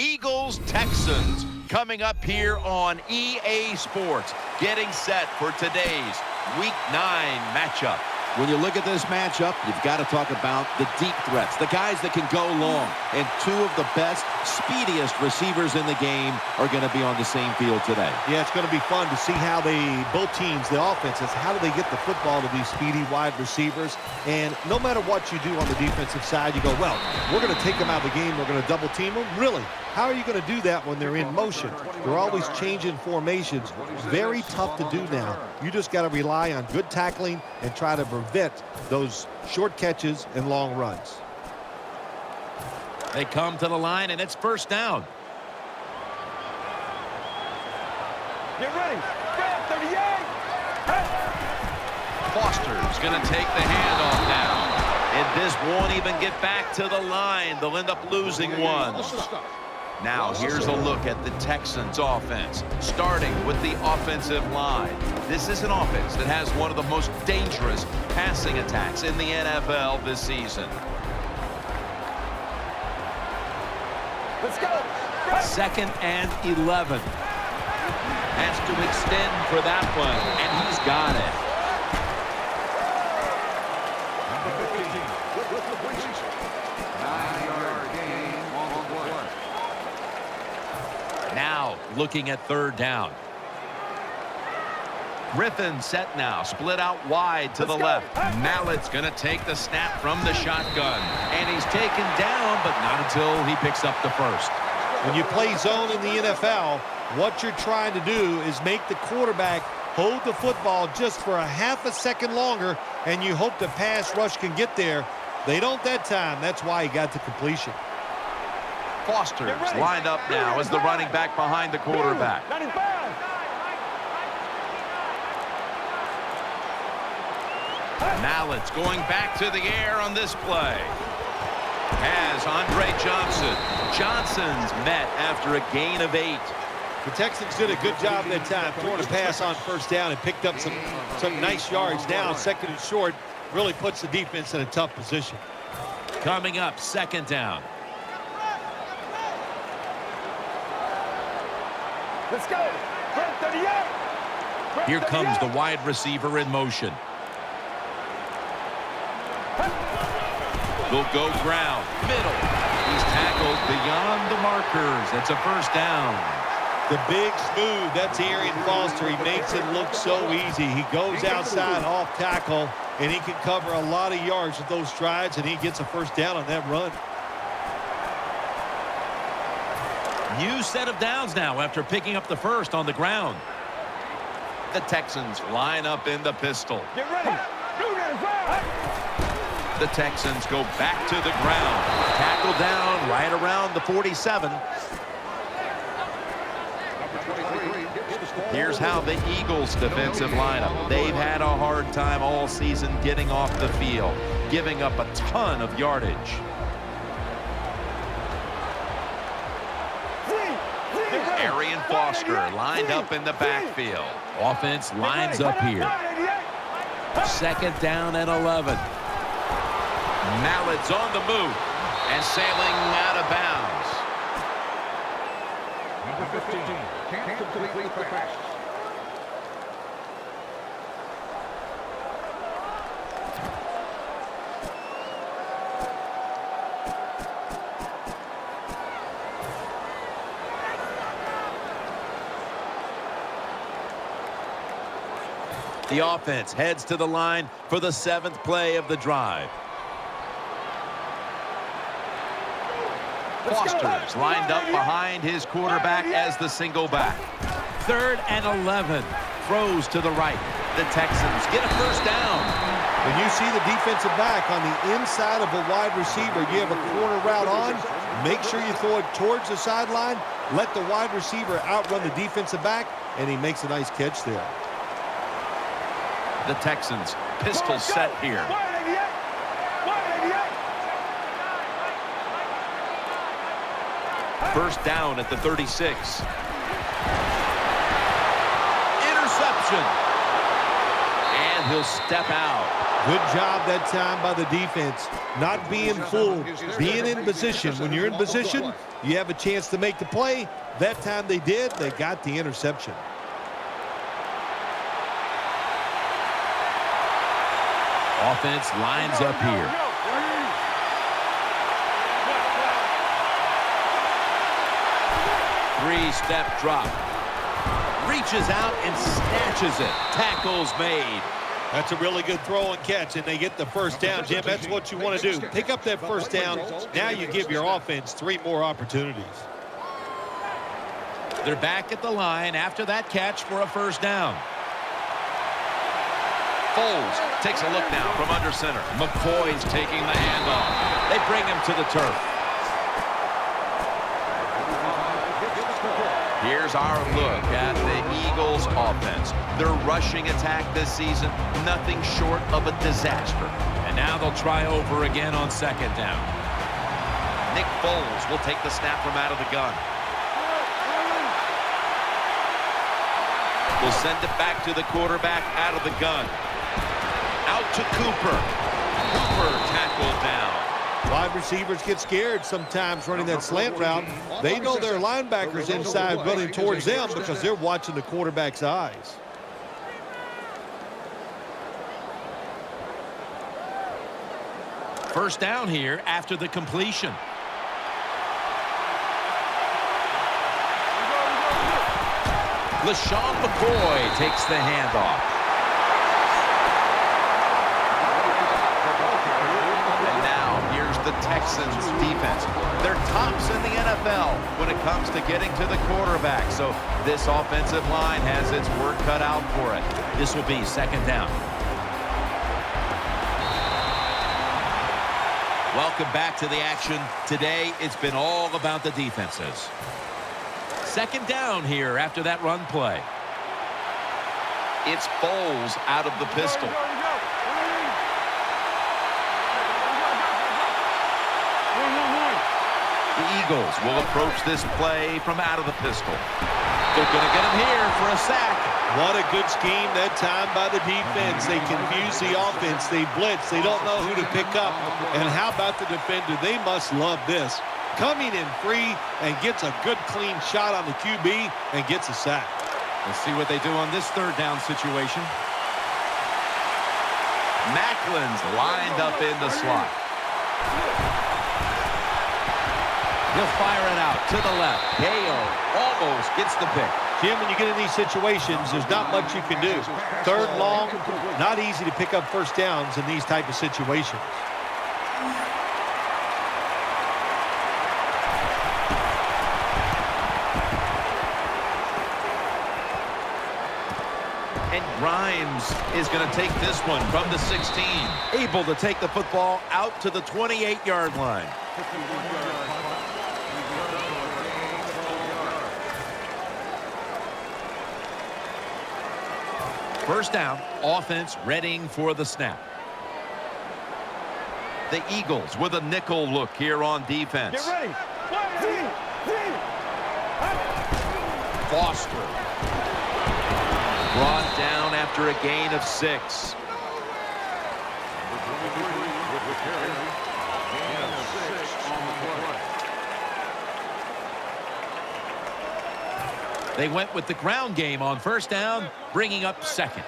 Eagles, Texans, coming up here on EA Sports, getting set for today's Week 9 matchup. When you look at this matchup, you've got to talk about the deep threats, the guys that can go long. And two of the best, speediest receivers in the game are going to be on the same field today. Yeah, it's going to be fun to see how both teams, the offenses, how do they get the football to these speedy wide receivers. And no matter what you do on the defensive side, you go, well, we're going to take them out of the game. We're going to double team them. Really? How are you going to do that when they're in motion? They're always changing formations. Very tough to do now. You just got to rely on good tackling and try to prevent those short catches and long runs. They come to the line, and it's first down. Get ready. 38. Foster's going to take the handoff now. And this won't even get back to the line. They'll end up losing one. Now, here's a look at the Texans offense, starting with the offensive line. This is an offense that has one of the most dangerous passing attacks in the NFL this season. Let's go. Second and 11. Has to extend for that one, and he's got it. Now, looking at third down. Griffin set now, split out wide to the left. Mallett's going to take the snap from the shotgun. And he's taken down, but not until he picks up the first. When you play zone in the NFL, what you're trying to do is make the quarterback hold the football just for a half a second longer, and you hope the pass rush can get there. They don't that time. That's why he got the completion. Foster's lined up now as the running back behind the quarterback. 95. Mallett's going back to the air on this play. Has Andre Johnson. Johnson's met after a gain of 8. The Texans did a good job that time, throwing a pass on first down and picked up some nice yards. Now, second and short, really puts the defense in a tough position. Coming up, second down. Let's go. 38. Here comes the wide receiver in motion. They'll go ground, middle. He's tackled beyond the markers. It's a first down. The big smooth, that's Arian Foster. He makes it look so easy. He goes outside off tackle, and he can cover a lot of yards with those strides, and he gets a first down on that run. New set of downs now after picking up the first on the ground. The Texans line up in the pistol. Get ready. The Texans go back to the ground. Tackle down right around the 47. Here's how the Eagles defensive lineup. They've had a hard time all season getting off the field, giving up a ton of yardage. Arian Foster lined up in the backfield. Offense lines up here. Second down and 11. Mallett's on the move and sailing out of bounds. Number 15 can't complete the pass. The offense heads to the line for the 7th play of the drive. Foster's lined up behind his quarterback as the single back. Third and 11. Throws to the right. The Texans get a first down. When you see the defensive back on the inside of a wide receiver, you have a corner route on, make sure you throw it towards the sideline, let the wide receiver outrun the defensive back, and he makes a nice catch there. The Texans pistol set here. First down at the 36. Interception. And he'll step out. Good job that time by the defense. Not being fooled, being in position. When you're in position, you have a chance to make the play. That time they did. They got the interception. Offense lines up here. Three-step drop. Reaches out and snatches it. Tackles made. That's a really good throw and catch, and they get the first down, Jim. That's what you want to do. Pick up that first down. Now you give your offense 3 more opportunities. They're back at the line after that catch for a first down. Foles takes a look now from under center. McCoy's taking the handoff. They bring him to the turf. Here's our look at the Eagles offense. Their rushing attack this season, nothing short of a disaster. And now they'll try over again on second down. Nick Foles will take the snap from out of the gun. Will send it back to the quarterback out of the gun. Out to Cooper. Cooper tackled down. Wide receivers get scared sometimes running that slant route. They know their linebackers inside running towards them because they're watching the quarterback's eyes. First down here after the completion. LaShawn McCoy takes the handoff. And now here's the Texans defense. They're tops in the NFL when it comes to getting to the quarterback. So this offensive line has its work cut out for it. This will be second down. Welcome back to the action. Today, it's been all about the defenses. Second down here after that run play. It's Foles out of the pistol. The Eagles will approach this play from out of the pistol. They're going to get him here for a sack. What a good scheme that time by the defense. They confuse the offense. They blitz. They don't know who to pick up. And how about the defender? They must love this. Coming in free and gets a good clean shot on the QB and gets a sack. Let's see what they do on this third down situation. Macklin's lined up in the slot. He'll fire it out to the left. Gale almost gets the pick. Jim, when you get in these situations, there's not much you can do. Third long, not easy to pick up first downs in these type of situations. And Grimes is going to take this one from the 16. Able to take the football out to the 28-yard line. First down, offense readying for the snap. The Eagles with a nickel look here on defense. Get ready. Foster. Brought down after a gain of 6. They went with the ground game on first down, bringing up second.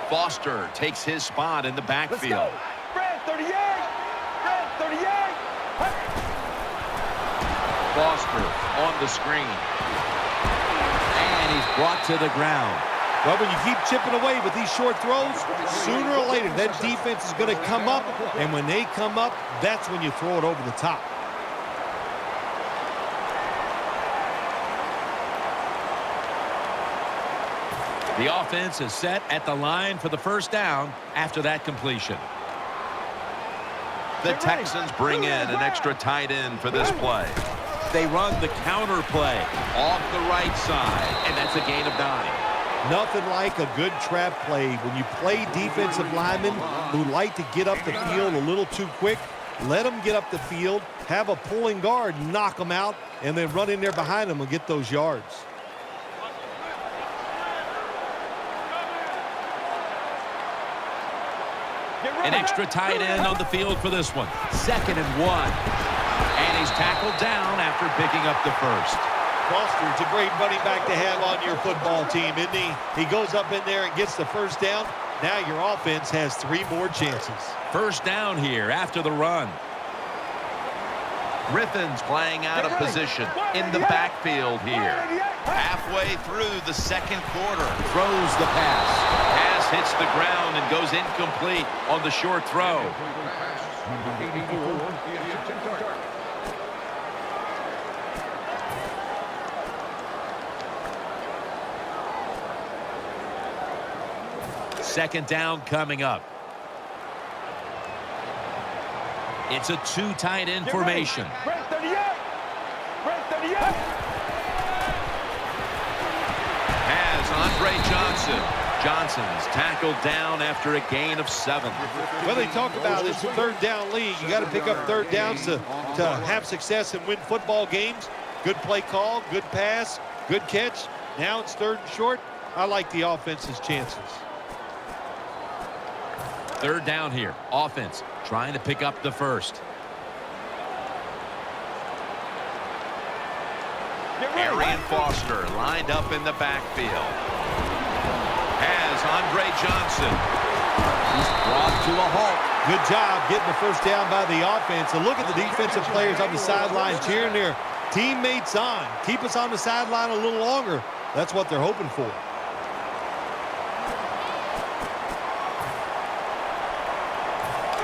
Foster takes his spot in the backfield. Brad, 38. Brad, 38. Foster on the screen. And he's brought to the ground. Well, when you keep chipping away with these short throws, sooner or later that defense is going to come up, and when they come up, that's when you throw it over the top. The offense is set at the line for the first down after that completion. The Texans bring in an extra tight end for this play. They run the counter play off the right side, and that's a gain of 9. Nothing like a good trap play. When you play defensive linemen who like to get up the field a little too quick, let them get up the field, have a pulling guard, knock them out, and then run in there behind them and get those yards. An extra tight end on the field for this one. 2nd and 1. And he's tackled down after picking up the first. Foster's a great running back to have on your football team, isn't he? He goes up in there and gets the first down. Now your offense has 3 more chances. First down here after the run. Griffin's playing out of position in the backfield here. Halfway through the 2nd quarter. Throws the pass. Pass hits the ground and goes incomplete on the short throw. Second down coming up. It's a 2 tight end formation. Has Andre Johnson. Johnson's tackled down after a gain of 7. Well, they talk about this 3rd down league. You got to pick up 3rd downs to have success and win football games. Good play call, good pass, good catch. Now it's 3rd and short. I like the offense's chances. 3rd down here. Offense trying to pick up the first. Arian Foster lined up in the backfield. Has Andre Johnson. He's brought to a halt. Good job getting the first down by the offense. And look at the defensive players on the sideline cheering their teammates on. Keep us on the sideline a little longer. That's what they're hoping for.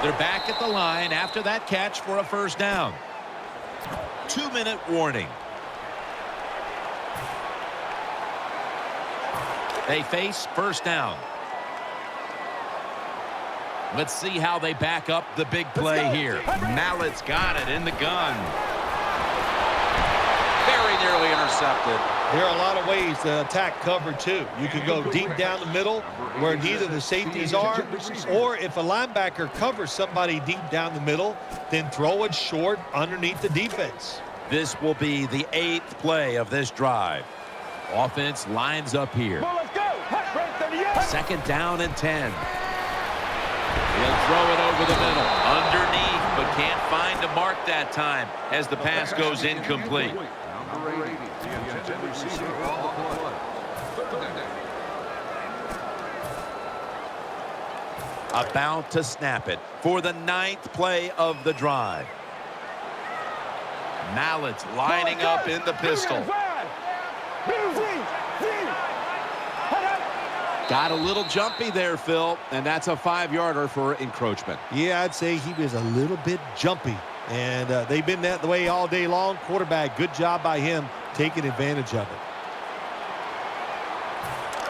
They're back at the line after that catch for a first down. 2-minute warning. They face first down. Let's see how they back up the big play here. Mallett's got it in the gun. Very nearly intercepted. There are a lot of ways to attack cover, too. You can go deep down the middle where neither the safeties are, or if a linebacker covers somebody deep down the middle, then throw it short underneath the defense. This will be the 8th play of this drive. Offense lines up here. 2nd down and 10. He'll throw it over the middle. Underneath, but can't find a mark that time as the pass goes incomplete. About to snap it for the 9th play of the drive. Mallett's lining up in the pistol. Got a little jumpy there, Phil, and that's a 5-yarder for encroachment. Yeah, I'd say he was a little bit jumpy, and they've been that way all day long. Quarterback, good job by him taking advantage of it.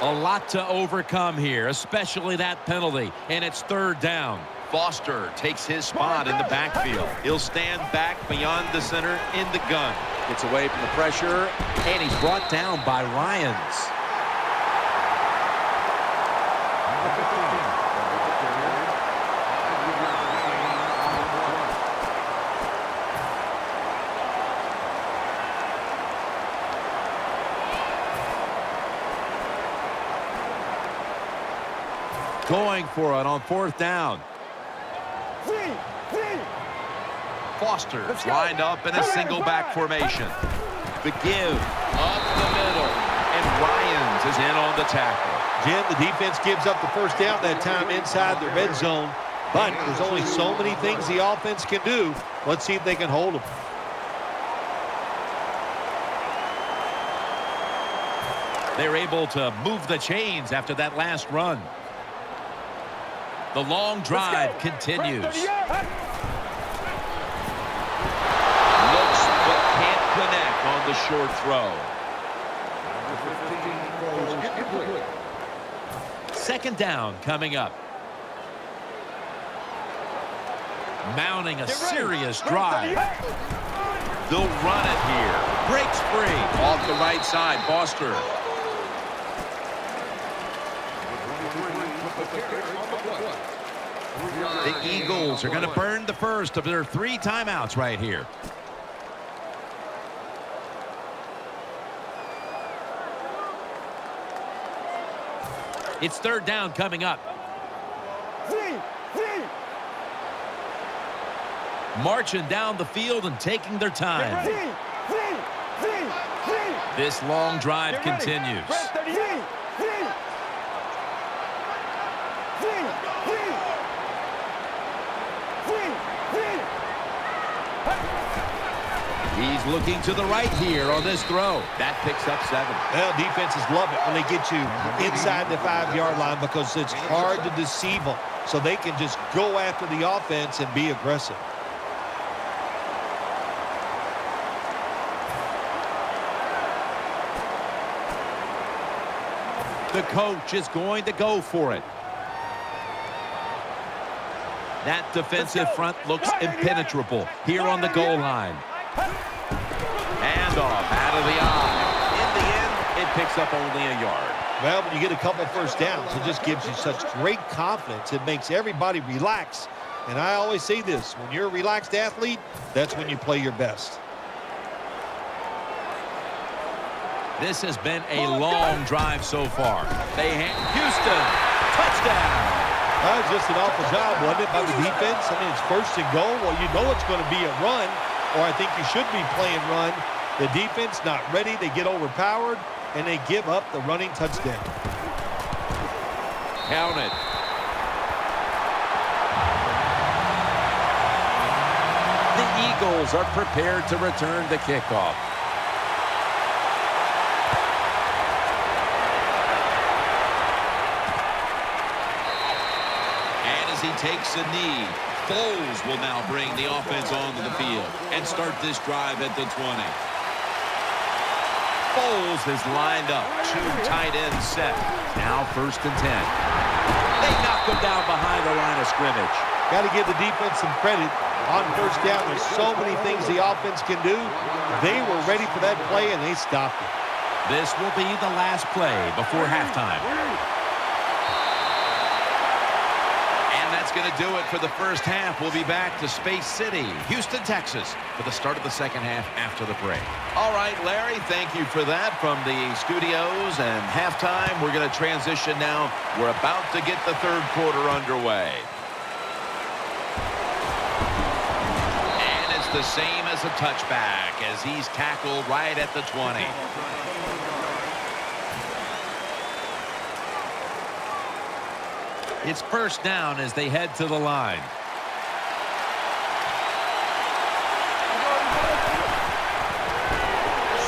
A lot to overcome here, especially that penalty, and it's 3rd down. Foster takes his spot in the backfield. He'll stand back beyond the center in the gun. Gets away from the pressure, and he's brought down by Ryans. Going for it on 4th down. Foster's lined up in a single back formation. The give up the middle, and Ryans is in on the tackle. Jim, the defense gives up the first down that time inside the red zone, but there's only so many things the offense can do. Let's see if they can hold them. They're able to move the chains after that last run. The long drive continues. Looks but can't connect on the short throw. 2nd down coming up. Mounting a serious drive. They'll run it here. Breaks free. Off the right side, Foster. The Eagles are going to burn the first of their 3 timeouts right here. It's 3rd down coming up. marching down the field and taking their time. This long drive continues. He's looking to the right here on this throw. That picks up 7. Well, defenses love it when they get you inside the 5-yard line because it's hard to deceive them. So they can just go after the offense and be aggressive. The coach is going to go for it. That defensive front looks impenetrable here on the goal line. Handoff out of the eye. In the end, it picks up only a yard. Well, when you get a couple first downs, it just gives you such great confidence. It makes everybody relax. And I always say this, when you're a relaxed athlete, that's when you play your best. This has been a long drive so far. Houston, touchdown. That was just an awful job, wasn't it, by the defense? I mean, it's first and goal. Well, you know it's going to be a run, or I think you should be playing run. The defense not ready. They get overpowered, and they give up the running touchdown. Count it. The Eagles are prepared to return the kickoff. He takes a knee. Foles will now bring the offense onto the field and start this drive at the 20. Foles is lined up. 2 tight ends set. Now 1st and 10. They knocked him down behind the line of scrimmage. Got to give the defense some credit. On first down, there's so many things the offense can do. They were ready for that play, and they stopped it. This will be the last play before halftime. That's going to do it for the first half. We'll be back to Space City, Houston, Texas, for the start of the second half after the break. All right, Larry, thank you for that from the studios. And halftime, we're going to transition now. We're about to get the third quarter underway. And it's the same as a touchback as he's tackled right at the 20. It's first down as they head to the line.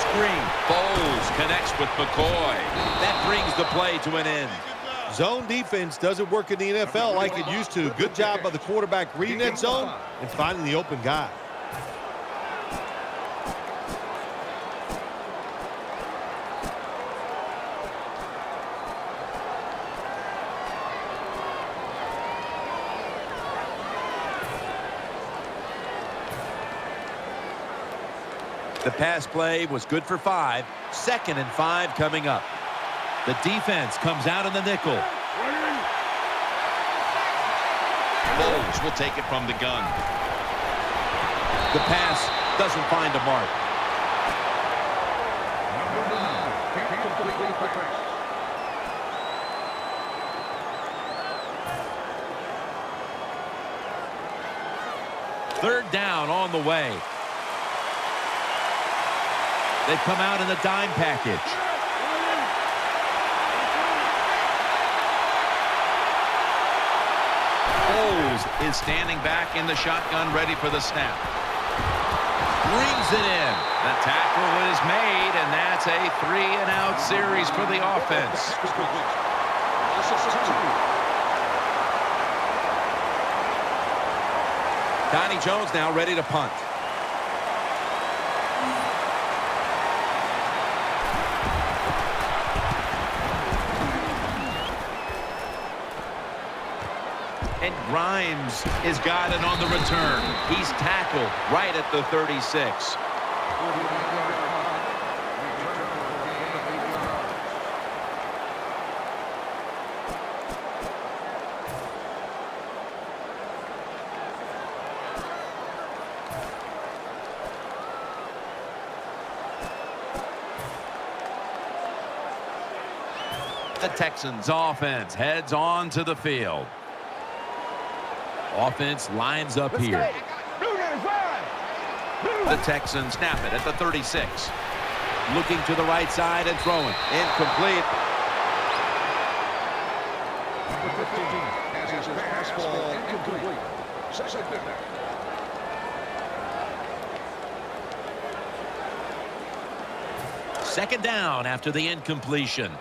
Screen. Foles connects with McCoy. That brings the play to an end. Zone defense doesn't work in the NFL like it used to. Good job by the quarterback reading that zone and finding the open guy. The pass play was good for 5. 2nd and 5 coming up. The defense comes out in the nickel. Foles will take it from the gun. The pass doesn't find a mark. Third down on the way. They come out in the dime package. Foles is standing back in the shotgun, ready for the snap. Brings it in. The tackle is made, and that's a 3-and-out series for the offense. Donnie Jones now ready to punt. And Grimes is got it on the return. He's tackled right at the 36. The Texans offense heads on to the field. Offense lines up here. Blue guys, The Texans snap it at the 36. Looking to the right side and throwing. Incomplete. Number 15 has his fastball incomplete. Second down. Second down after the incompletion.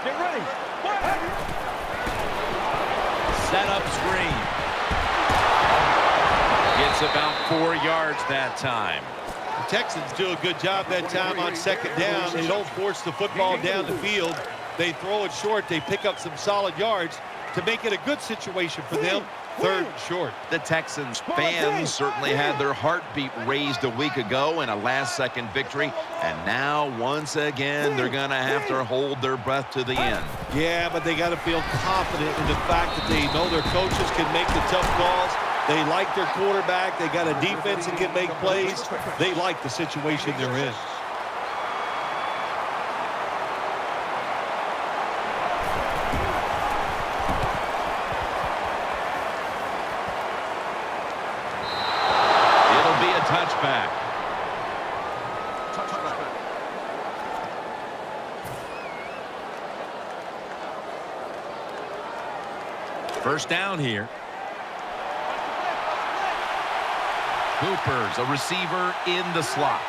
Get ready. Set up screen. Gets about 4 yards that time. The Texans do a good job that time on second down. They don't force the football down the field. They throw it short. They pick up some solid yards to make it a good situation for them. Third and short. The Texans fans certainly had their heartbeat raised a week ago in a last-second victory. And now, once again, they're going to have to hold their breath to the end. Yeah, but they got to feel confident in the fact that they know their coaches can make the tough calls. They like their quarterback. They got a defense that can make plays. They like the situation they're in. It'll be a touchback. First down here. Cooper's a receiver in the slot.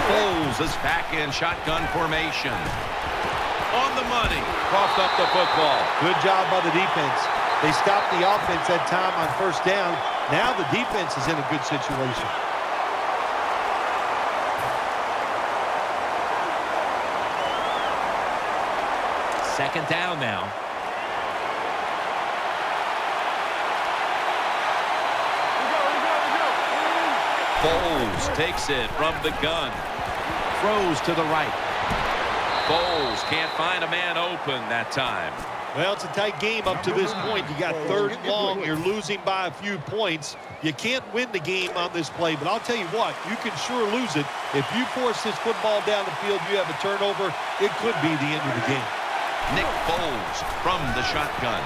Foles is back in shotgun formation. On the money. Coughed up the football. Good job by the defense. They stopped the offense that time on first down. Now the defense is in a good situation. Second down now. Foles takes it from the gun. Throws to the right. Foles can't find a man open that time. Well, it's a tight game up to this point. You got third and long. You're losing by a few points. You can't win the game on this play, but I'll tell you what, you can sure lose it. If you force this football down the field, you have a turnover, it could be the end of the game. Nick Foles from the shotgun.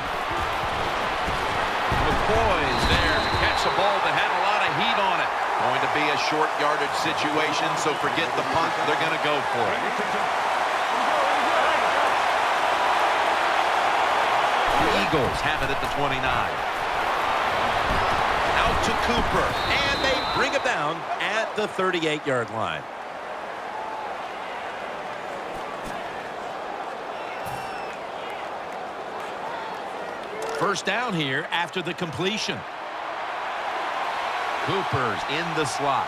McCoy's there to catch a ball that had a lot of heat on it. Going to be a short yardage situation, so forget the punt. They're going to go for it. The Eagles have it at the 29. Out to Cooper, and they bring him down At the 38-yard line. First down here after the completion. Cooper's in the slot.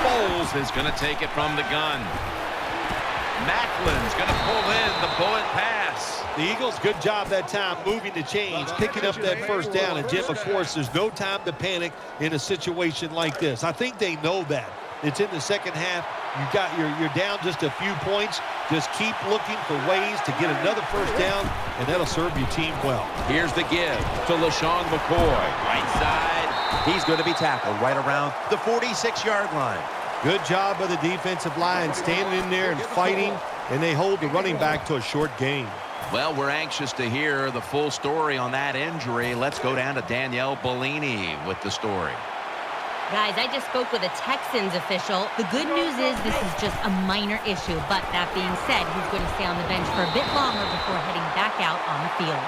Foles is going to take it from the gun. Macklin's going to pull in the bullet pass. The Eagles, good job that time moving the chains, picking up that first down. And, Jim, of course, there's no time to panic in a situation like this. I think they know that. It's in the second half. You're down just a few points. Just keep looking for ways to get another first down, and that'll serve your team well. Here's the give to LaShawn McCoy. Right side. He's going to be tackled right around the 46-yard line. Good job by the defensive line, standing in there and fighting, and they hold the running back to a short gain. Well, we're anxious to hear the full story on that injury. Let's go down to Danielle Bellini with the story. Guys, I just spoke with a Texans official. The good news is this is just a minor issue, but that being said, he's going to stay on the bench for a bit longer before heading back out on the field.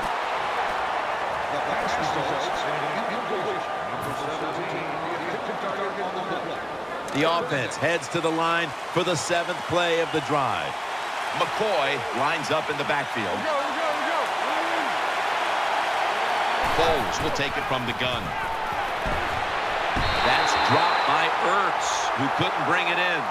The offense heads to the line for the 7th play of the drive. McCoy lines up in the backfield. Foles will take it from the gun. That's dropped by Ertz, who couldn't bring it in.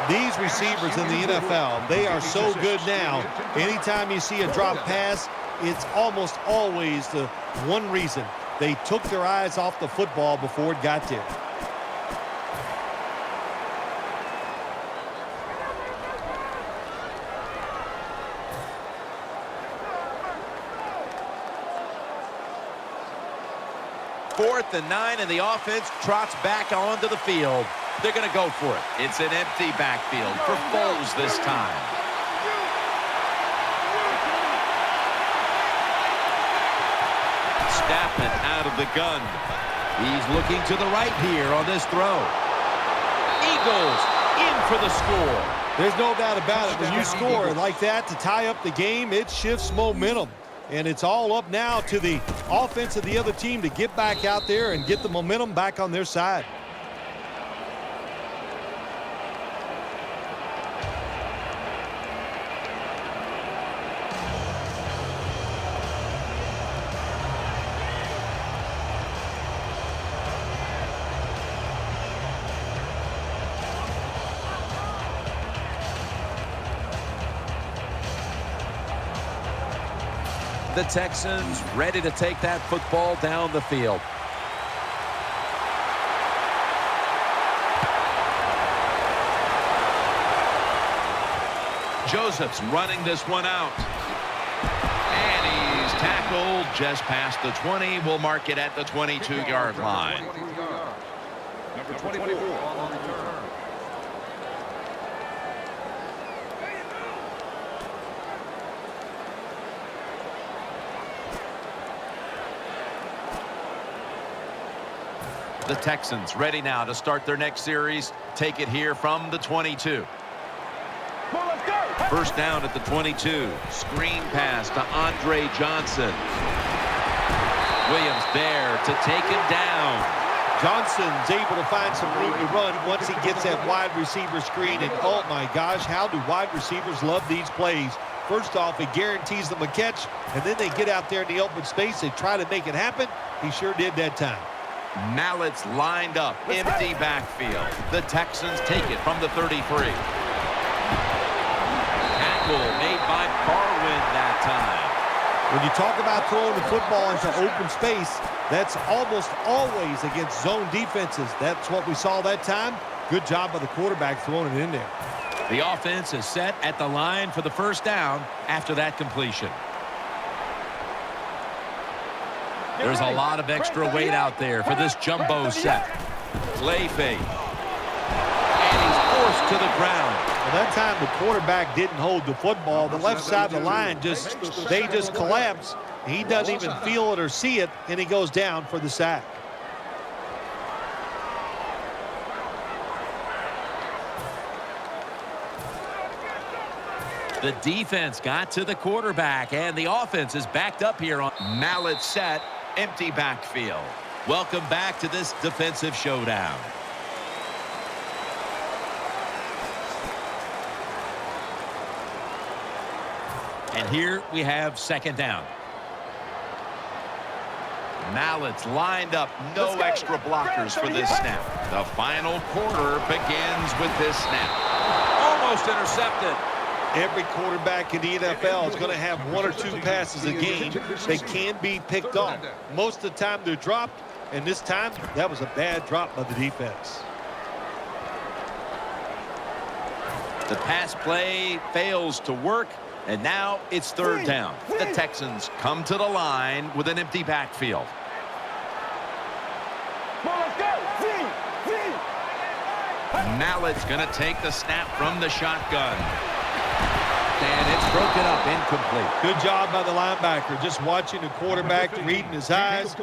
These receivers in the NFL, they are so good now. Anytime you see a drop pass, it's almost always the one reason. They took their eyes off the football before it got there. Fourth and 9, and the offense trots back onto the field. They're going to go for it. It's an empty backfield for Foles this time. snapping out of the gun. He's looking to the right here on this throw. Eagles in for the score. There's no doubt about it. When you score like that to tie up the game, it shifts momentum. And it's all up now to the offense of the other team to get back out there and get the momentum back on their side. The Texans ready to take that football down the field. Joseph's running this one out. And he's tackled just past the 20. We'll mark it at the 22-yard line. Number 24 on the return. The Texans ready now to start their next series. Take it here from the 22. First down at the 22. Screen pass to Andre Johnson. Williams there to take him down. Johnson's able to find some room to run once he gets that wide receiver screen. And oh my gosh, how do wide receivers love these plays? First off, it guarantees them a catch, and then they get out there in the open space. They try to make it happen. He sure did that time. Mallett's lined up, empty backfield. The Texans take it from the 33. Tackle made by Barwin that time. When you talk about throwing the football into open space, that's almost always against zone defenses. That's what we saw that time. Good job by the quarterback throwing it in there. The offense is set at the line for the first down after that completion. There's a lot of extra weight out there for this jumbo set. Play fake. And he's forced to the ground. Well, that time the quarterback didn't hold the football. The left side of the line they just collapse. He doesn't even feel it or see it, and he goes down for the sack. The defense got to the quarterback, and the offense is backed up here on Mallett set, empty backfield. Welcome back to this defensive showdown. And here we have second down. Mallett's lined up, no extra blockers for this snap. The final quarter begins with this snap. Almost intercepted. Every quarterback in the NFL is going to have one or two passes a game that can be picked off. Most of the time they're dropped, and this time that was a bad drop by the defense. The pass play fails to work, and now it's third down. The Texans come to the line with an empty backfield. Mallett's going to take the snap from the shotgun. And it's broken up, incomplete. Good job by the linebacker, just watching the quarterback, reading his eyes.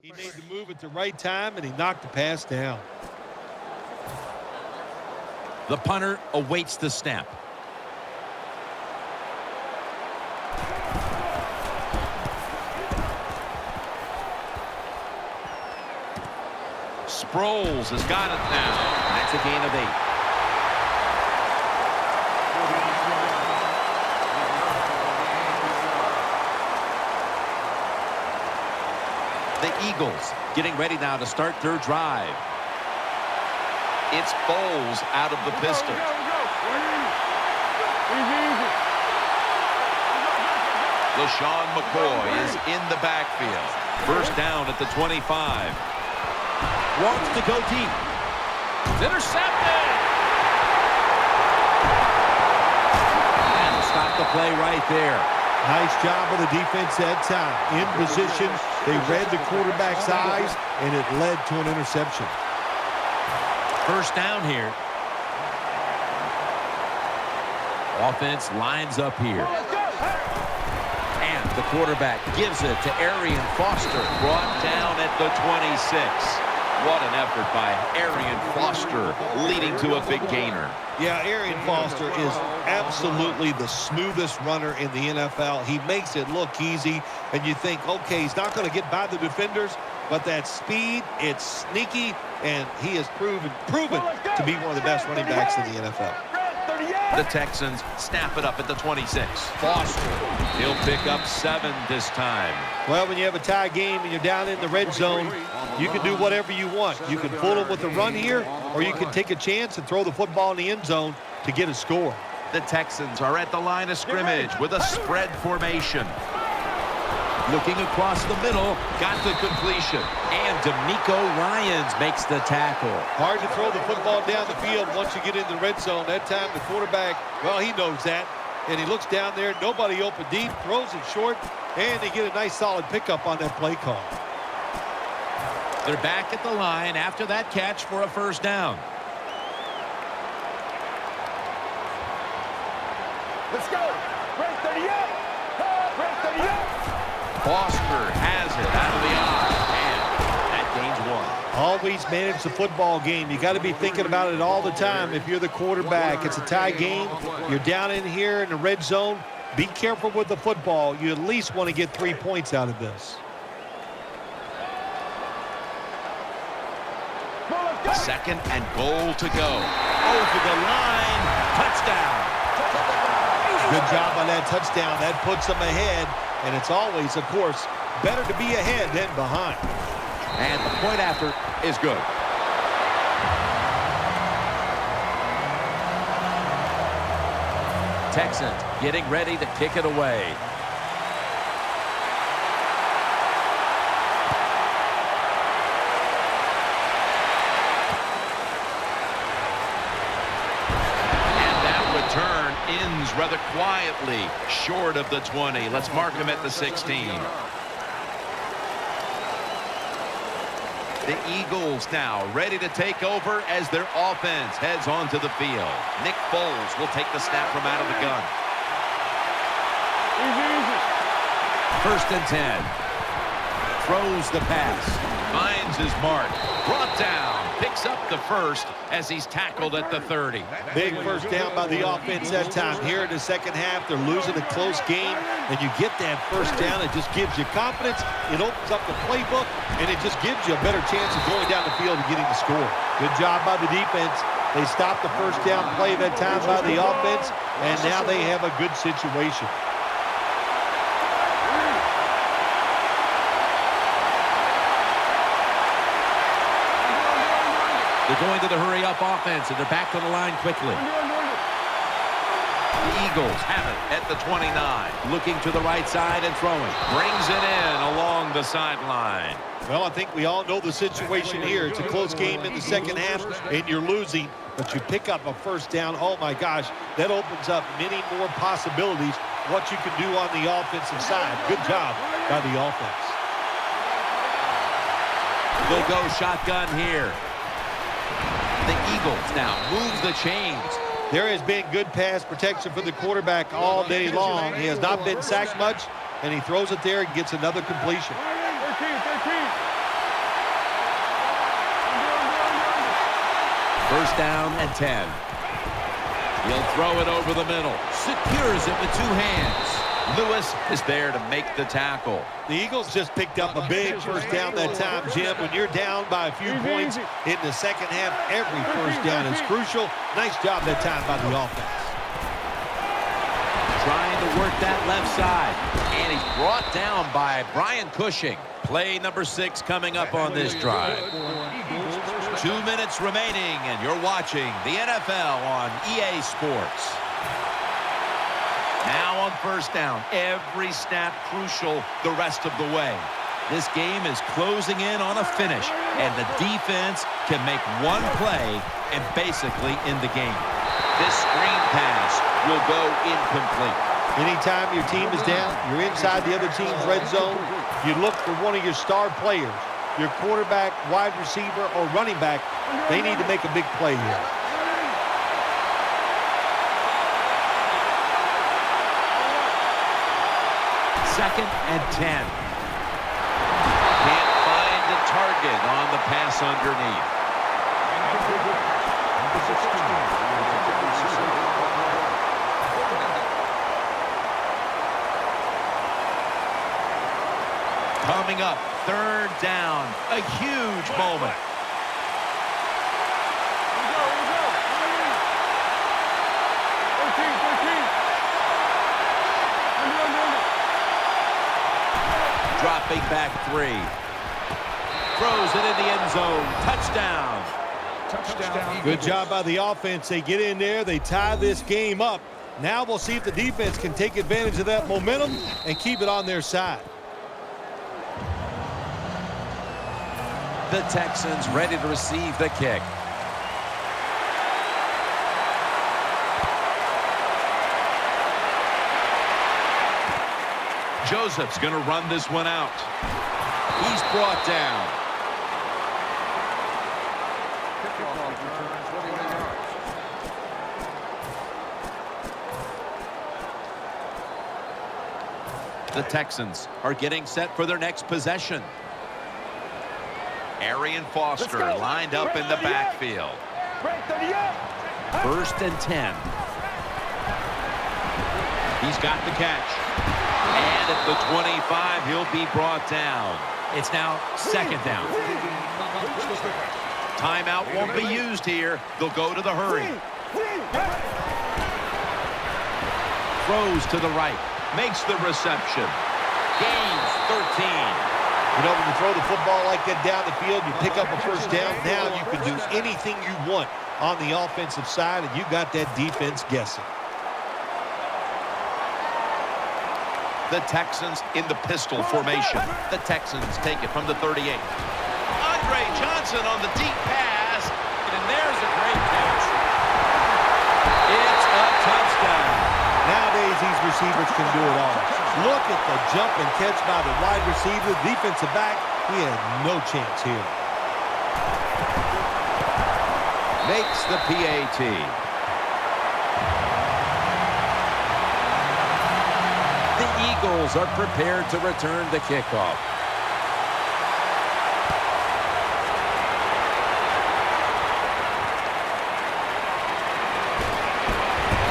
He made the move at the right time, and he knocked the pass down. The punter awaits the snap. Sproles has got it now. That's a gain of 8. The Eagles getting ready now to start their drive. It's Foles out of the pistol. LaShawn McCoy is in the backfield. First down at the 25. Wants to go deep. It's intercepted. And stop the play right there. Nice job of the defense that time. In position, they read the quarterback's eyes, and it led to an interception. First down here. Offense lines up here. And the quarterback gives it to Arian Foster. Brought down at the 26. What an effort by Arian Foster, leading to a big gainer. Yeah, Arian Foster is absolutely the smoothest runner in the NFL. He makes it look easy, and you think, okay, he's not going to get by the defenders, but that speed, it's sneaky, and he has proven to be one of the best running backs in the NFL. The Texans snap it up at the 26. Foster, he'll pick up 7 this time. Well, when you have a tie game and you're down in the red zone, you can do whatever you want. You can fool them with a run here, or you can take a chance and throw the football in the end zone to get a score. The Texans are at the line of scrimmage with a spread formation. Looking across the middle. Got the completion. And D'Amico Ryans makes the tackle. Hard to throw the football down the field once you get in the red zone. That time the quarterback, well, he knows that. And he looks down there, nobody open deep, throws it short, and they get a nice solid pickup on that play call. They're back at the line after that catch for a first down. Let's go. Break 30 up. Break 30 up. Foster has it out of the eye, and that gains 1. Always manage the football game. You got to be thinking about it all the time. If you're the quarterback, it's a tie game. You're down in here in the red zone. Be careful with the football. You at least want to get 3 points out of this. Second and goal to go. Over the line. Touchdown. Good job on that touchdown. That puts them ahead. And it's always, of course, better to be ahead than behind. And the point after is good. Texans getting ready to kick it away. Ends rather quietly short of the 20. Let's mark him at the 16. The Eagles now ready to take over as their offense heads onto the field. Nick Foles will take the snap from out of the gun. First and 10. Throws the pass. Finds his mark. Brought down. Picks up the first as he's tackled at the 30. Big first down by the offense that time. Here in the second half, they're losing a close game, and you get that first down. It just gives you confidence. It opens up the playbook, and it just gives you a better chance of going down the field and getting the score. Good job by the defense. They stopped the first down play that time by the offense, and now they have a good situation. They're going to the hurry-up offense, and they're back to the line quickly. The Eagles have it at the 29. Looking to the right side and throwing. Brings it in along the sideline. Well, I think we all know the situation here. It's a close game in the second half, and you're losing, but you pick up a first down. Oh, my gosh, that opens up many more possibilities what you can do on the offensive side. Good job by the offense. They'll go shotgun here. The Eagles now move the chains. There has been good pass protection for the quarterback all day long. He has not been sacked much, and he throws it there and gets another completion. 13. First down and 10. He'll throw it over the middle. Secures it with 2 hands. Lewis is there to make the tackle. The Eagles just picked up a big first down that time, Jim. When you're down by a few points in the second half, every first down is crucial. Nice job that time by the offense. Trying to work that left side. And he's brought down by Brian Cushing. Play number 6 coming up on this drive. 2 minutes remaining, and you're watching the NFL on EA Sports. Now on first down, every snap crucial the rest of the way. This game is closing in on a finish, and the defense can make one play and basically end the game. This screen pass will go incomplete. Anytime your team is down, you're inside the other team's red zone, you look for one of your star players, your quarterback, wide receiver, or running back. They need to make a big play here. Second and 10. Can't find the target on the pass underneath. Coming up, third down, a huge moment. Dropping back 3. Throws it in the end zone. Touchdown. Good job by the offense. They get in there. They tie this game up. Now we'll see if the defense can take advantage of that momentum and keep it on their side. The Texans ready to receive the kick. Jsapp's going to run this one out. He's brought down. The Texans are getting set for their next possession. Arian Foster lined up in the backfield. First and 10. He's got the catch. And at the 25, he'll be brought down. It's now second down. Timeout won't be used here. They'll go to the hurry. Throws to the right. Makes the reception. Gains 13. You know, when you throw the football like that down the field, you pick up a first down. Now you can do anything you want on the offensive side, and you got that defense guessing. The Texans in the pistol formation. The Texans take it from the 38. Andre Johnson on the deep pass, and there's a great catch. It's a touchdown. Nowadays, these receivers can do it all. Look at the jump and catch by the wide receiver. Defensive back, he had no chance here. Makes the PAT. The Eagles are prepared to return the kickoff.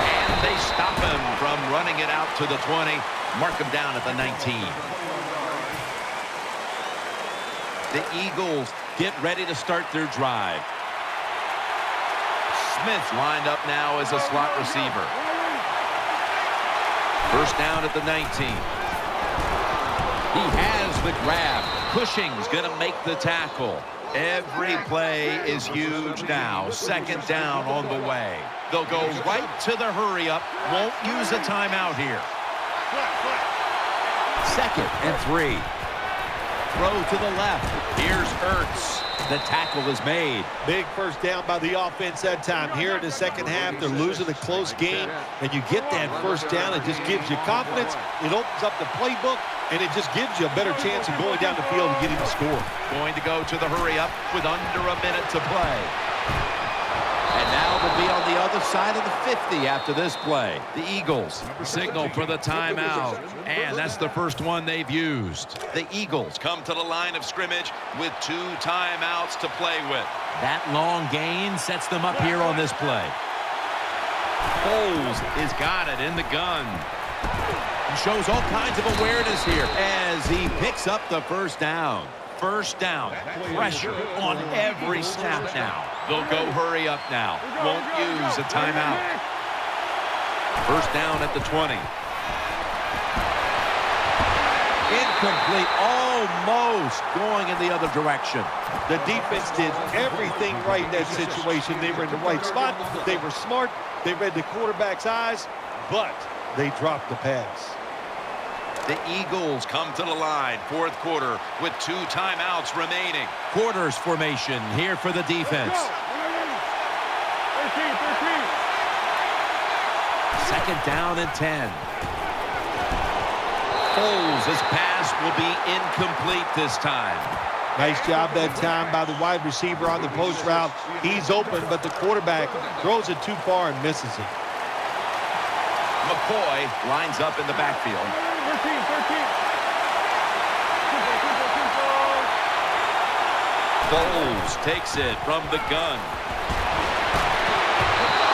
And they stop him from running it out to the 20. Mark him down at the 19. The Eagles get ready to start their drive. Smith lined up now as a slot receiver. First down at the 19. He has the grab. Cushing's going to make the tackle. Every play is huge now. Second down on the way. They'll go right to the hurry-up. Won't use a timeout here. Second and 3. Throw to the left. Here's Ertz. The tackle is made. Big first down by the offense that time. Here in the second half, they're losing a close game, and you get that first down. It just gives you confidence. It opens up the playbook, and it just gives you a better chance of going down the field and getting the score. Going to go to the hurry-up with under a minute to play. And now they'll be on the other side of the 50 after this play. The Eagles signal for the timeout, and that's the first one they've used. The Eagles come to the line of scrimmage with 2 timeouts to play with. That long gain sets them up here on this play. Foles has got it in the gun. He shows all kinds of awareness here as he picks up the first down. First down. Pressure on every snap now. They'll go hurry up now. Won't use a timeout. First down at the 20. Incomplete, almost going in the other direction. The defense did everything right in that situation. They were in the right spot. They were smart. They read the quarterback's eyes, but they dropped the pass. The Eagles come to the line, fourth quarter, with 2 timeouts remaining. Quarters formation here for the defense. 13. Second down and 10. Foles, his pass will be incomplete this time. Nice job that time by the wide receiver on the post route. He's open, but the quarterback throws it too far and misses it. McCoy lines up in the backfield. 13. Foles takes it from the gun.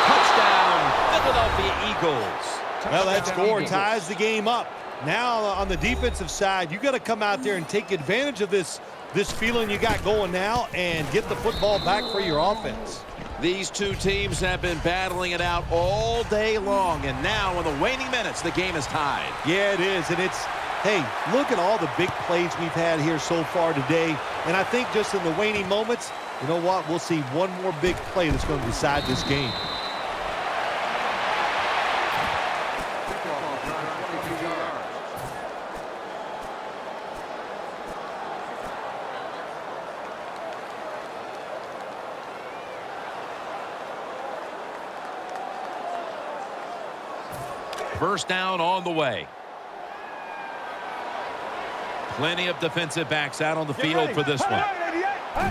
Touchdown, Philadelphia Eagles. Well, that score ties the game up. Now on the defensive side, you got to come out there and take advantage of this feeling you got going now and get the football back for your offense. These two teams have been battling it out all day long, and now in the waning minutes, the game is tied. Yeah, it is, and it's, hey, look at all the big plays we've had here so far today, and I think just in the waning moments, you know what, we'll see one more big play that's going to decide this game. First down on the way. Plenty of defensive backs out on the field for this one.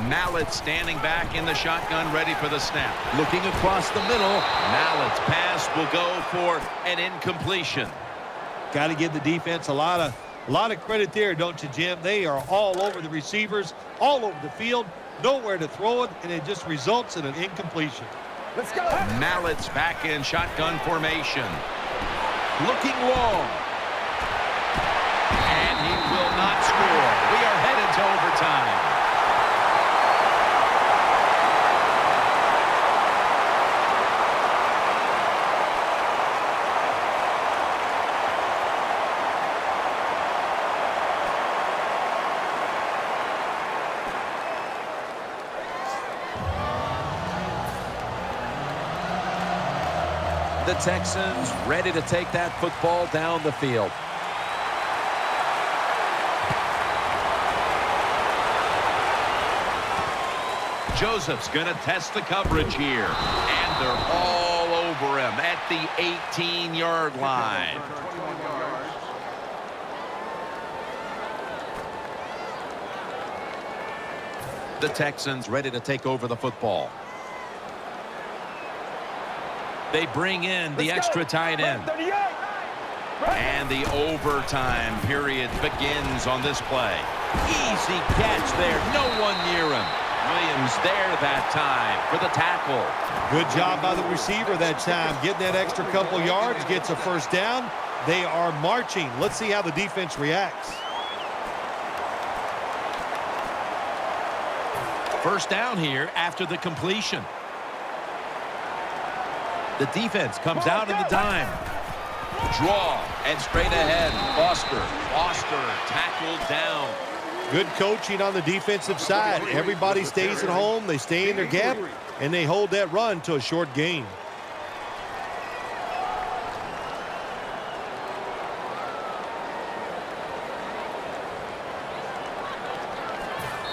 Mallett standing back in the shotgun, ready for the snap. Looking across the middle. Mallett's pass will go for an incompletion. Got to give the defense a lot of credit there, don't you, Jim? They are all over the receivers, all over the field, nowhere to throw it, and it just results in an incompletion. Let's go. Mallett's back in shotgun formation. Looking long. And he will not score. We are headed to overtime. The Texans ready to take that football down the field. Joseph's going to test the coverage here. And they're all over him at the 18-yard line. The Texans ready to take over the football. They bring in the extra tight end. And the overtime period begins on this play. Easy catch there. No one near him. Williams there that time for the tackle. Good job by the receiver that time. Getting that extra couple yards, gets a first down. They are marching. Let's see how the defense reacts. First down here after the completion. The defense comes out in the dime. Draw and straight ahead. Foster tackled down. Good coaching on the defensive side. Everybody stays at home. They stay in their gap, and they hold that run to a short gain.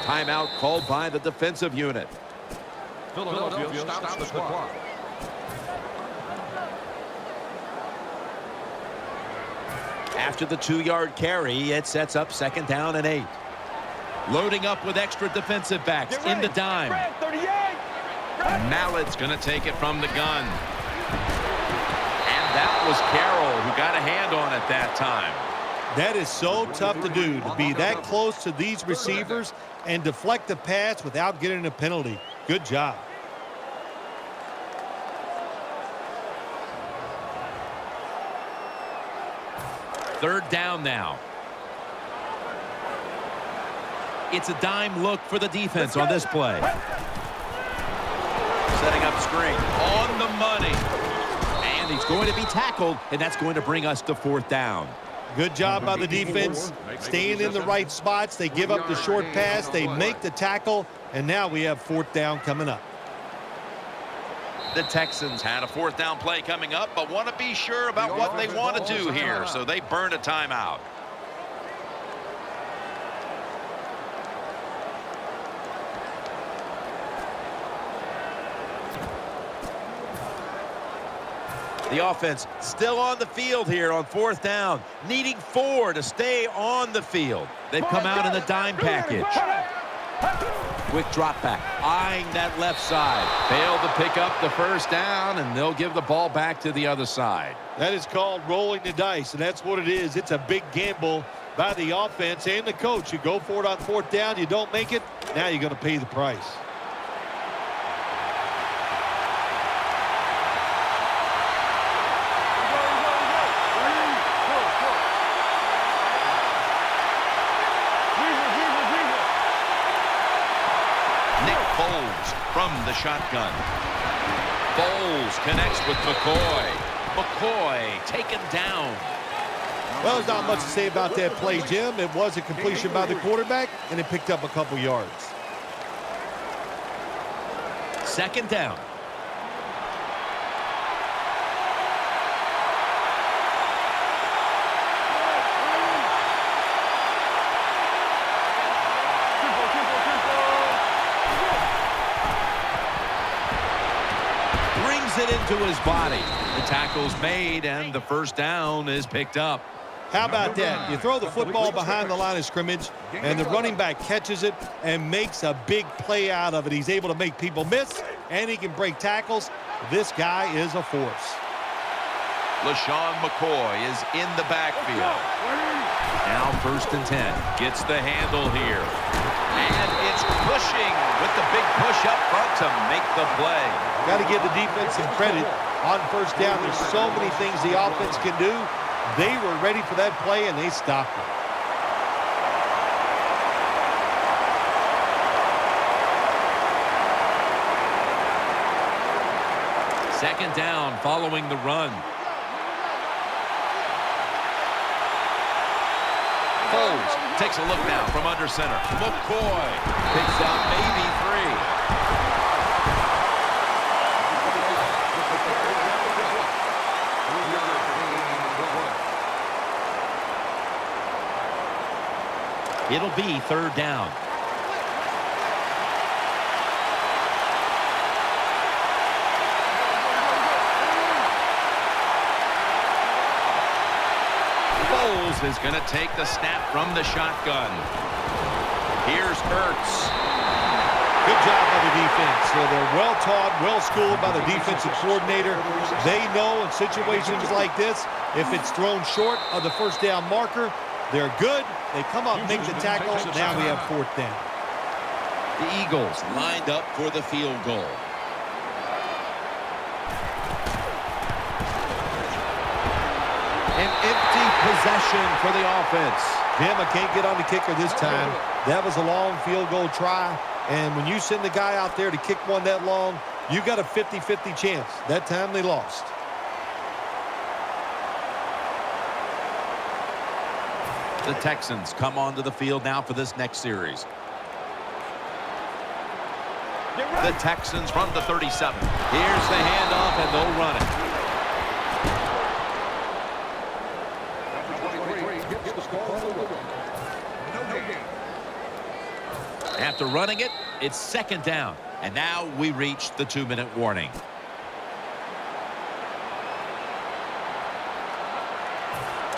Timeout called by the defensive unit. Philadelphia stops the clock. After the 2-yard carry, it sets up second down and 8. Loading up with extra defensive backs in the dime. Mallett's going to take it from the gun. And that was Carroll who got a hand on it that time. That is so tough to do, to be that close to these receivers and deflect the pass without getting a penalty. Good job. Third down now. It's a dime look for the defense on this play. Setting up screen on the money. And he's going to be tackled, and that's going to bring us to fourth down. Good job by the defense, staying in the right spots. They give up the short pass. They make the tackle, and now we have 4th down coming up. The Texans had a 4th down play coming up, but want to be sure about what they want to do here, so they burned a timeout. The offense still on the field here on 4th down, needing 4 to stay on the field. They've come out in the dime package. Quick drop back, eyeing that left side. Failed to pick up the 1st down, and they'll give the ball back to the other side. That is called rolling the dice, and that's what it is. It's a big gamble by the offense and the coach. You go for it on 4th down, you don't make it, now you're going to pay the price. From the shotgun. Bowles connects with McCoy. McCoy taken down. Well, there's not much to say about that play, Jim. It was a completion by the quarterback, and it picked up a couple yards. 2nd down. It into his body. The tackle's made, and the 1st down is picked up. How about that? You throw the football behind the line of scrimmage, and the running back catches it and makes a big play out of it. He's able to make people miss, and he can break tackles. This guy is a force. LaShawn McCoy is in the backfield. Now 1st and 10. Gets the handle here. And it's pushing with the big push up front to make the play. Got to give the defense some credit on 1st down. There's so many things the offense can do. They were ready for that play, and they stopped it. Second down following the run. Foles takes a look now from under center. McCoy picks up maybe 3. It'll be 3rd down. Foles is going to take the snap from the shotgun. Here's Ertz. Good job by the defense. So they're well taught, well schooled by the defensive coordinator. They know in situations like this, if it's thrown short of the 1st down marker, they're good. They come up, make the tackle. Now we have 4th down. The Eagles lined up for the field goal. An empty possession for the offense. Jim, I can't get on the kicker this time. That was a long field goal try. And when you send the guy out there to kick one that long, you got a 50-50 chance. That time they lost. The Texans come onto the field now for this next series. The Texans from the 37. Here's the handoff, and they'll run it. After running it, it's 2nd down. And now we reach the 2-minute warning.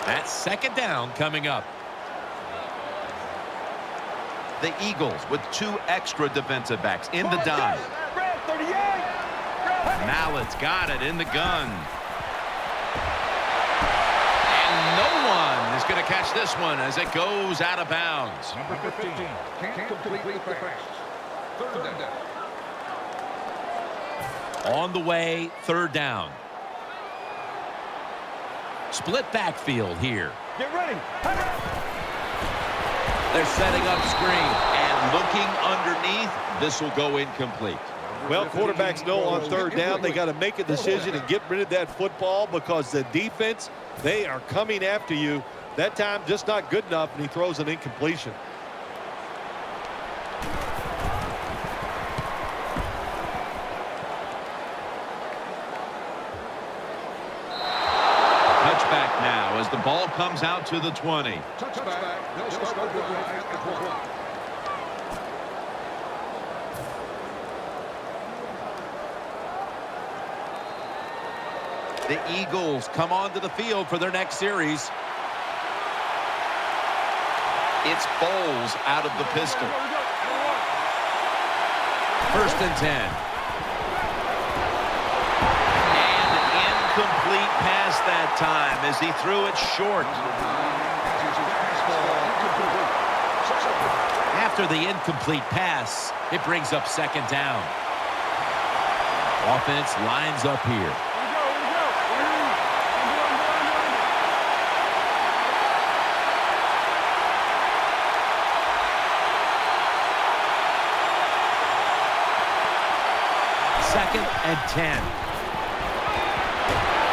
That's 2nd down coming up. The Eagles with 2 extra defensive backs in the dime. Mallett's got it in the gun. And no one is going to catch this one as it goes out of bounds. Number 15 can't complete the pass. 3rd down. On the way, 3rd down. Split backfield here. Get ready. They're setting up screen. And looking underneath, this will go incomplete. Well, quarterbacks know on 3rd down they got to make a decision and get rid of that football because the defense, they are coming after you. That time, just not good enough, and he throws an incompletion. Touchback now as the ball comes out to the 20. Touchback. They'll start the drive at the 20. The Eagles come onto the field for their next series. It's Bowles out of the pistol. 1st and 10. And incomplete pass that time as he threw it short. After the incomplete pass, it brings up 2nd down. Offense lines up here. Second and 10.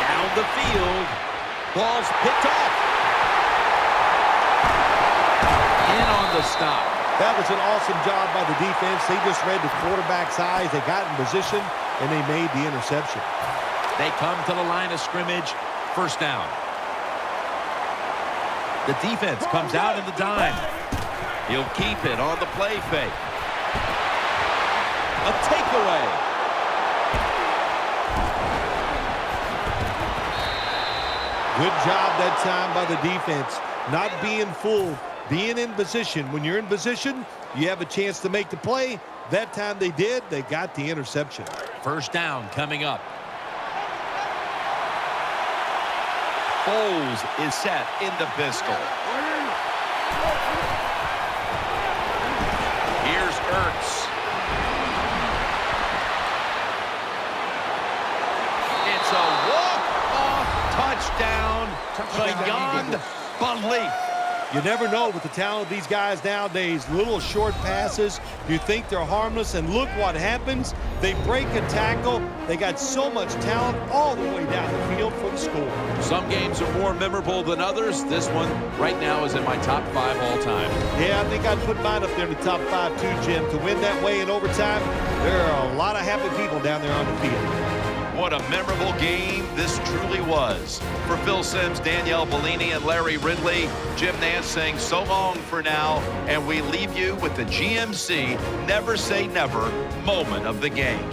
Down the field. Ball's picked off. In on the stop. That was an awesome job by the defense. They just read the quarterback's eyes. They got in position, and they made the interception. They come to the line of scrimmage. 1st down. The defense comes out in the dime. He'll keep it on the play fake. A takeaway. Good job that time by the defense. Not being full, being in position. When you're in position, you have a chance to make the play. That time they did. They got the interception. 1st down coming up. Bowles is set in the pistol. Here's Ertz. It's a walk-off touchdown beyond belief. You never know with the talent of these guys nowadays. Little short passes. You think they're harmless, and look what happens. They break a tackle. They got so much talent all the way down the field for the score. Some games are more memorable than others. This one right now is in my top 5 all time. Yeah, I think I'd put mine up there in the top 5 too, Jim. To win that way in overtime, there are a lot of happy people down there on the field. What a memorable game this truly was. For Phil Simms, Danielle Bellini, and Larry Ridley, Jim Nance saying so long for now, and we leave you with the GMC Never Say Never moment of the game.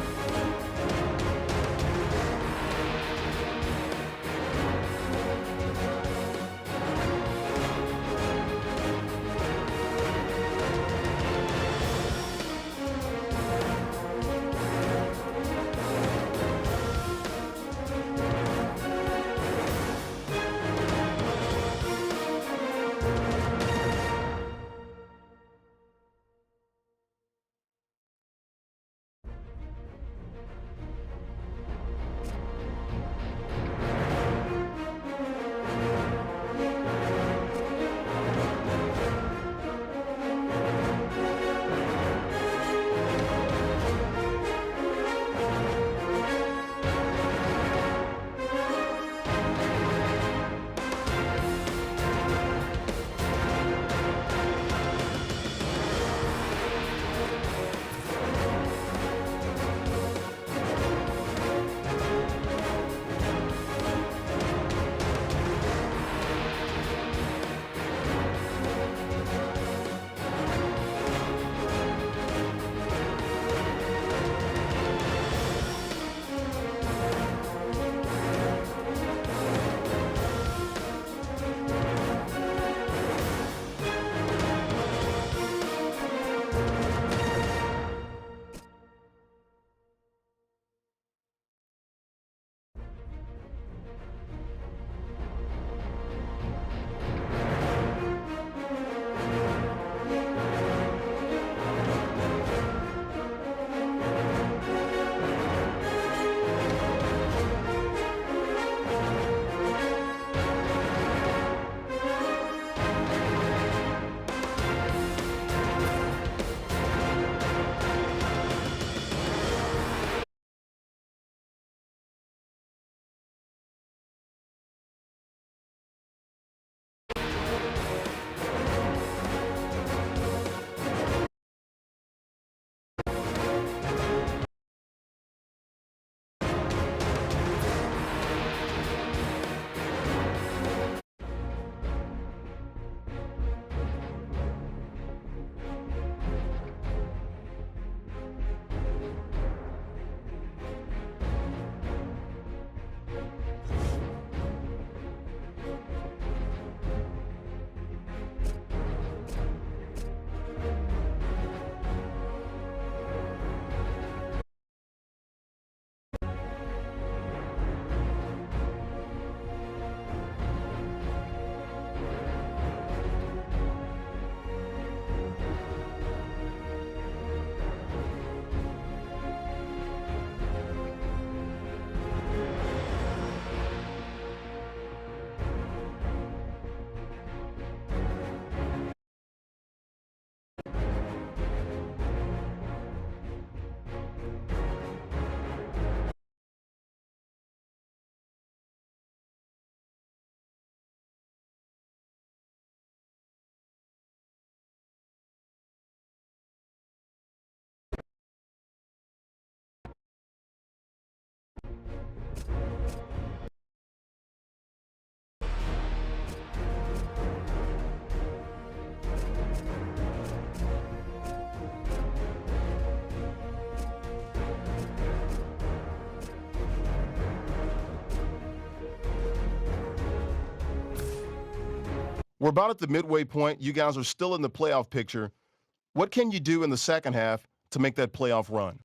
We're about at the midway point. You guys are still in the playoff picture. What can you do in the second half to make that playoff run?